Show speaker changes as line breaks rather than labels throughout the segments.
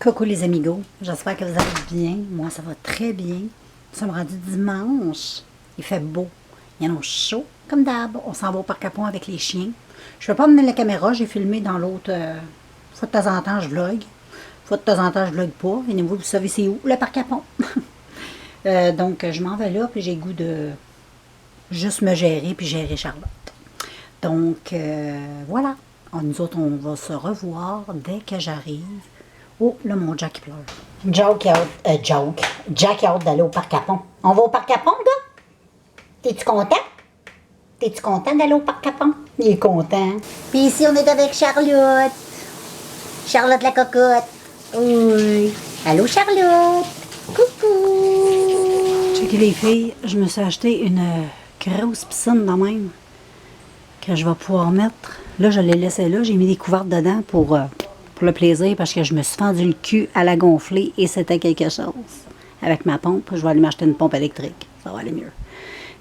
Coucou les amigos, j'espère que vous allez bien. Moi, ça va très bien. Nous sommes rendus dimanche. Il fait beau. Il y en a chaud, comme d'hab. On s'en va au parc à Pont avec les chiens. Je ne vais pas emmener la caméra, j'ai filmé dans l'autre. Fois de temps en temps, je vlog. Fois de temps en temps, je vlog pas. Et vous savez c'est où? Le parc à Pont. Donc, je m'en vais là, puis j'ai le goût de juste me gérer, puis gérer Charlotte. Donc, voilà. Nous autres, on va se revoir dès que j'arrive. Oh, là, mon Jack pleure. Jack a hâte d'aller au parc à Pont. On va au parc à Pont, gars? T'es-tu content? T'es-tu content d'aller au parc à Pont? Il est content. Puis ici, on est avec Charlotte. Charlotte la cocotte. Oui. Allô, Charlotte. Coucou. Checkez les filles, je me suis acheté une grosse piscine de même que je vais pouvoir mettre. Là, je l'ai laissé là. J'ai mis des couvertes dedans pour le plaisir parce que je me suis fendu le cul à la gonfler et c'était quelque chose. Avec ma pompe, je vais aller m'acheter une pompe électrique. Ça va aller mieux.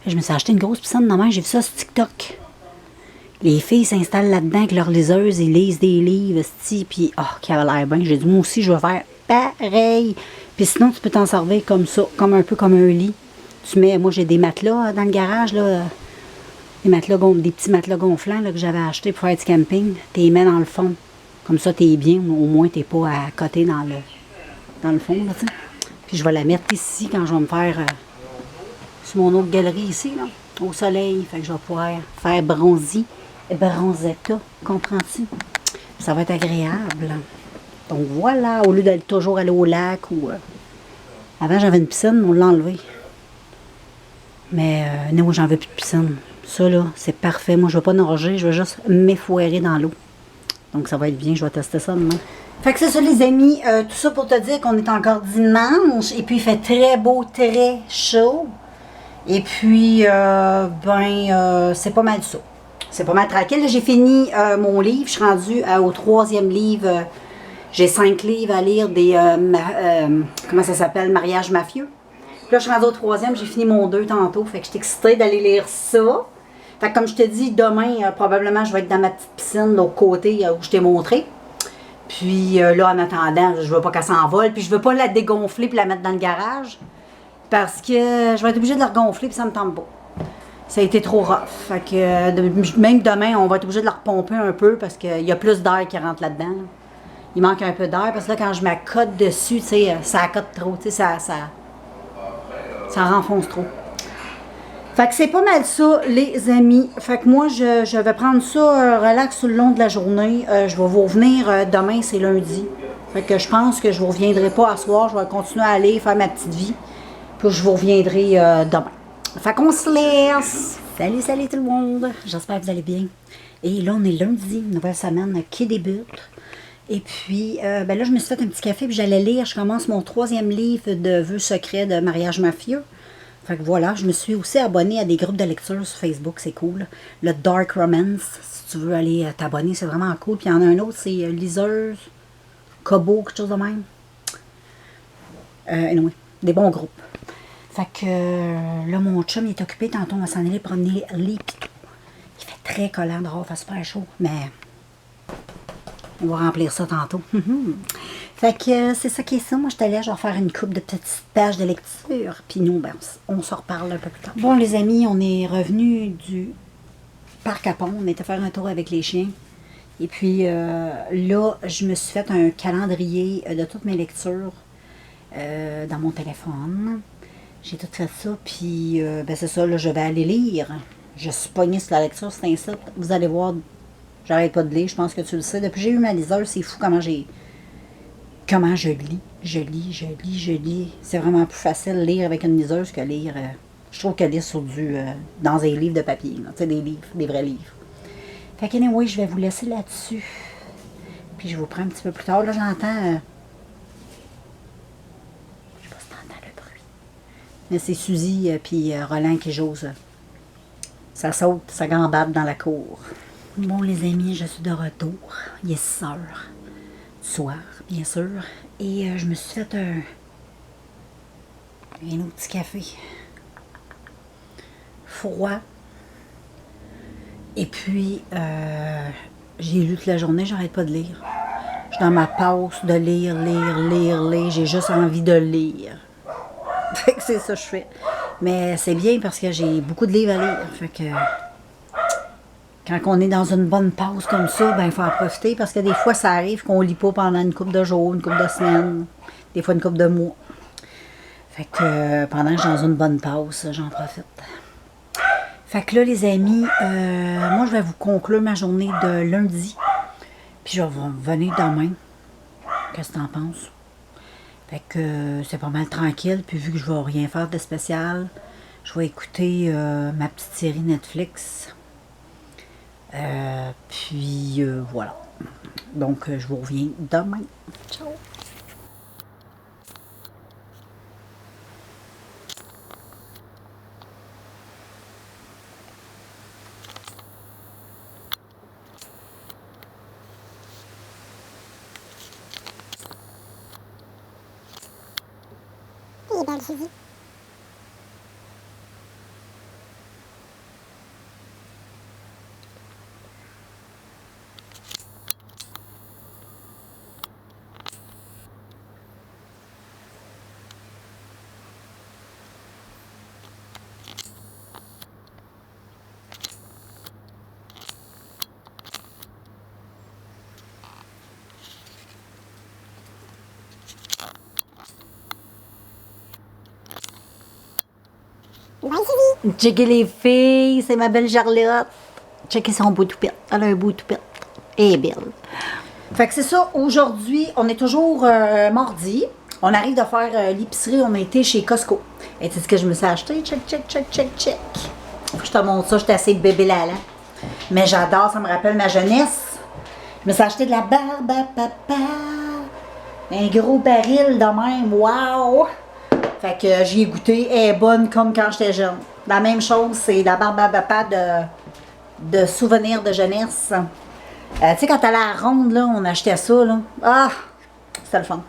Et je me suis acheté une grosse piscine de même. J'ai vu ça sur TikTok. Les filles s'installent là-dedans avec leur liseuse, ils lisent des livres, puis qui avait l'air bien. J'ai dit, moi aussi, je vais faire pareil. Puis sinon, tu peux t'en servir comme ça, comme un peu comme un lit. Tu mets, moi, j'ai des matelas dans le garage, là. Des petits matelas gonflants là, que j'avais achetés pour faire du camping. Tu les mets dans le fond. Comme ça, tu es bien. Au moins, tu n'es pas à côté dans le fond. Là, puis je vais la mettre ici quand je vais me faire sur mon autre galerie ici, là, au soleil. Fait que je vais pouvoir faire bronzetta. Comprends-tu? Ça va être agréable. Donc voilà, au lieu d'aller toujours aller au lac ou... Avant, j'avais une piscine, on l'a enlevée. Mais non, j'en veux plus de piscine. Ça, là, c'est parfait. Moi, je ne vais pas nager, je vais juste m'effouérer dans l'eau. Donc, ça va être bien, je vais tester ça demain. Fait que c'est ça, les amis. Tout ça pour te dire qu'on est encore dimanche. Et puis, il fait très beau, très chaud. Et puis, c'est pas mal ça. C'est pas mal tranquille. Là, j'ai fini mon livre. Je suis rendue au 3e livre. J'ai 5 livres à lire des... comment ça s'appelle? Mariage mafieux. Puis là, je suis rendue au 3e. J'ai fini mon 2 tantôt. Fait que j'étais excitée d'aller lire ça. Fait que comme je te dis, demain, probablement, je vais être dans ma petite piscine de l'autre côté où je t'ai montré. Puis là, en attendant, je veux pas qu'elle s'envole. Puis je veux pas la dégonfler puis la mettre dans le garage. Parce que je vais être obligée de la regonfler puis ça me tente pas. Ça a été trop rough. Fait que même demain, on va être obligé de la repomper un peu parce qu'il y a plus d'air qui rentre là-dedans. Là. Il manque un peu d'air parce que là, quand je m'accote dessus, tu sais, ça accote trop. Tu sais, ça renfonce trop. Fait que c'est pas mal ça, les amis. Fait que moi, je vais prendre ça relax tout le long de la journée. Je vais vous revenir demain, c'est lundi. Fait que je pense que je vous reviendrai pas à soir. Je vais continuer à aller faire ma petite vie. Puis je vous reviendrai demain. Fait qu'on se laisse. Salut tout le monde. J'espère que vous allez bien. Et là, on est lundi, une nouvelle semaine qui débute. Et puis, là, je me suis fait un petit café puis j'allais lire. Je commence mon 3e livre de vœux secrets de mariage mafieux. Fait que voilà, je me suis aussi abonnée à des groupes de lecture sur Facebook, c'est cool. Le Dark Romance, si tu veux aller t'abonner, c'est vraiment cool. Puis il y en a un autre, c'est Liseuse, Kobo, quelque chose de même. Anyway, des bons groupes. Fait que là, mon chum il est occupé, tantôt on va s'en aller promener les pitous. Il fait très collant dehors, il fait super chaud, mais on va remplir ça tantôt. Fait que c'est ça qui est ça. Moi, je t'allais, je vais faire une coupe de petites pages de lecture. Puis nous, on se reparle un peu plus tard. Bon, les amis, on est revenus du parc à Pont. On était faire un tour avec les chiens. Et puis là, je me suis fait un calendrier de toutes mes lectures dans mon téléphone. J'ai tout fait ça. Puis, c'est ça, là, je vais aller lire. Je suis pognée sur la lecture, c'est un site. Vous allez voir, j'arrête pas de lire. Je pense que tu le sais. Depuis que j'ai eu ma liseuse, c'est fou comment je lis. Je lis. C'est vraiment plus facile de lire avec une liseuse que lire. Je trouve que lire dans des livres de papier. Tu sais, des livres, des vrais livres. Fait que, anyway, je vais vous laisser là-dessus. Puis je vous prends un petit peu plus tard. Là, j'entends. Je sais pas si t'entends le bruit. Mais c'est Suzy puis Roland qui jouent. Ça saute, ça gambade dans la cour. Bon, les amis, je suis de retour. Il est 6 heures. Soir, bien sûr. Et je me suis fait un autre petit café. Froid. Et puis, j'ai lu toute la journée, j'arrête pas de lire. Je suis dans ma pause de lire, lire. J'ai juste envie de lire. Fait que c'est ça que je fais. Mais c'est bien parce que j'ai beaucoup de livres à lire. Fait que quand on est dans une bonne pause comme ça, ben il faut en profiter parce que des fois, ça arrive qu'on ne lit pas pendant une couple de jours, une couple de semaines, des fois une couple de mois. Fait que pendant que je suis dans une bonne pause, j'en profite. Fait que là, les amis, moi, je vais vous conclure ma journée de lundi. Puis je vais venir demain. Qu'est-ce que tu en penses? Fait que c'est pas mal tranquille. Puis vu que je vais rien faire de spécial, je vais écouter ma petite série Netflix. Puis voilà. Donc je vous reviens demain. Ciao!
Il est belle, Suzy. Bye, Suzy.
Checker les filles, c'est ma belle Charlotte. Checker son beau toupette. Elle a un beau toupette. Elle est belle. Fait que c'est ça, aujourd'hui, on est toujours mardi. On arrive de faire l'épicerie, on a été chez Costco. Et tu sais ce que je me suis acheté? Check. Faut que je te montre ça, j'étais assez bébé là. Mais j'adore, ça me rappelle ma jeunesse. Je me suis acheté de la barbe à papa. Un gros baril de même, wow! Fait que j'y ai goûté, elle est bonne comme quand j'étais jeune. La même chose, c'est la barbe à papa de souvenirs de jeunesse. Tu sais, quand t'allais à la ronde, là, on achetait ça, là. Ah! C'était le fun.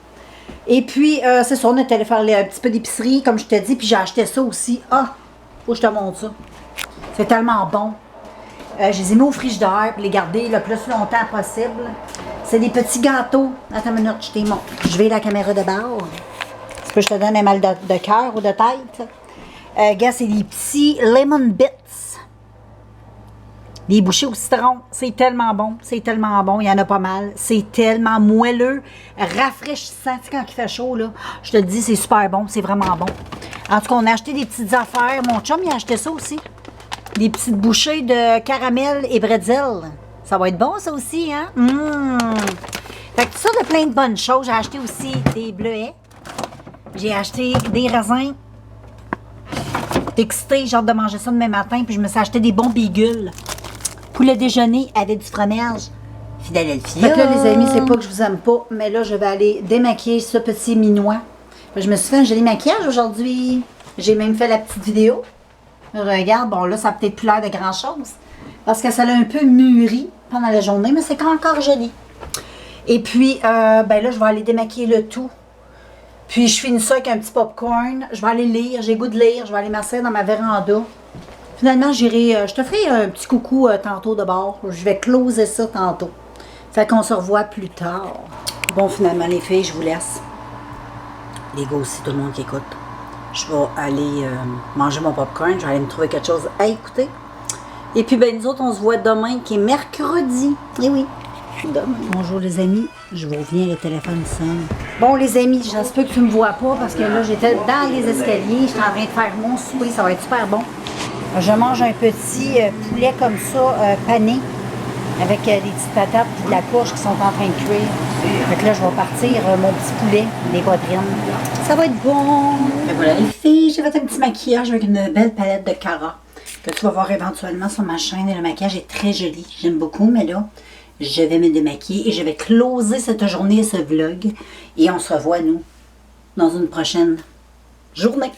Et puis, c'est ça, on est allé faire un petit peu d'épicerie, comme je t'ai dit, puis j'ai acheté ça aussi. Ah! Faut que je te montre ça. C'est tellement bon. Je les ai mis au frigidaire pour les garder le plus longtemps possible. C'est des petits gâteaux. Attends une minute, je t'ai montré. Je vais la caméra de bord. Est-ce que je te donne un mal de cœur ou de tête? Gars, c'est des petits lemon bits. Des bouchées au citron. C'est tellement bon. C'est tellement bon. Il y en a pas mal. C'est tellement moelleux, rafraîchissant. Tu sais, quand il fait chaud, là, je te le dis, c'est super bon. C'est vraiment bon. En tout cas, on a acheté des petites affaires. Mon chum, il a acheté ça aussi. Des petites bouchées de caramel et bretzel. Ça va être bon, ça aussi, hein? Fait que tout ça de plein de bonnes choses. J'ai acheté aussi des bleuets. J'ai acheté des raisins. J'étais excitée, j'ai hâte de manger ça demain matin. Puis je me suis acheté des bons bigules. Poulet déjeuner avec du fromage. Philadelphie. Fait que là, les amis, c'est pas que je vous aime pas, mais là, je vais aller démaquiller ce petit minois. Je me suis fait un joli maquillage aujourd'hui. J'ai même fait la petite vidéo. Regarde, bon là, ça n'a peut-être plus l'air de grand-chose. Parce que ça l'a un peu mûri pendant la journée, mais c'est encore joli. Et puis, ben là, je vais aller démaquiller le tout. Puis, je finis ça avec un petit popcorn. Je vais aller lire, j'ai goût de lire. Je vais aller m'asseoir dans ma véranda. Finalement, je te ferai un petit coucou tantôt de bord. Je vais closer ça tantôt. Fait qu'on se revoit plus tard. Bon, finalement, les filles, je vous laisse. Les gars aussi, tout le monde qui écoute. Je vais aller manger mon popcorn. Je vais aller me trouver quelque chose à écouter. Et puis, ben, nous autres, on se voit demain, qui est mercredi. Eh oui, demain. Bonjour, les amis. Je vous reviens, le téléphone sonne. Bon, les amis, j'espère que tu ne me vois pas parce que là, j'étais dans les escaliers. J'étais en train de faire mon souper. Ça va être super bon. Je mange un petit poulet comme ça, pané, avec des petites patates et de la courge qui sont en train de cuire. Fait que là, je vais partir mon petit poulet, les poitrines. Ça va être bon. Et voilà, les filles, j'ai fait un petit maquillage avec une belle palette de Cara que tu vas voir éventuellement sur ma chaîne. Et le maquillage est très joli. J'aime beaucoup, mais là, je vais me démaquiller et je vais closer cette journée et ce vlog. Et on se revoit, nous, dans une prochaine journée.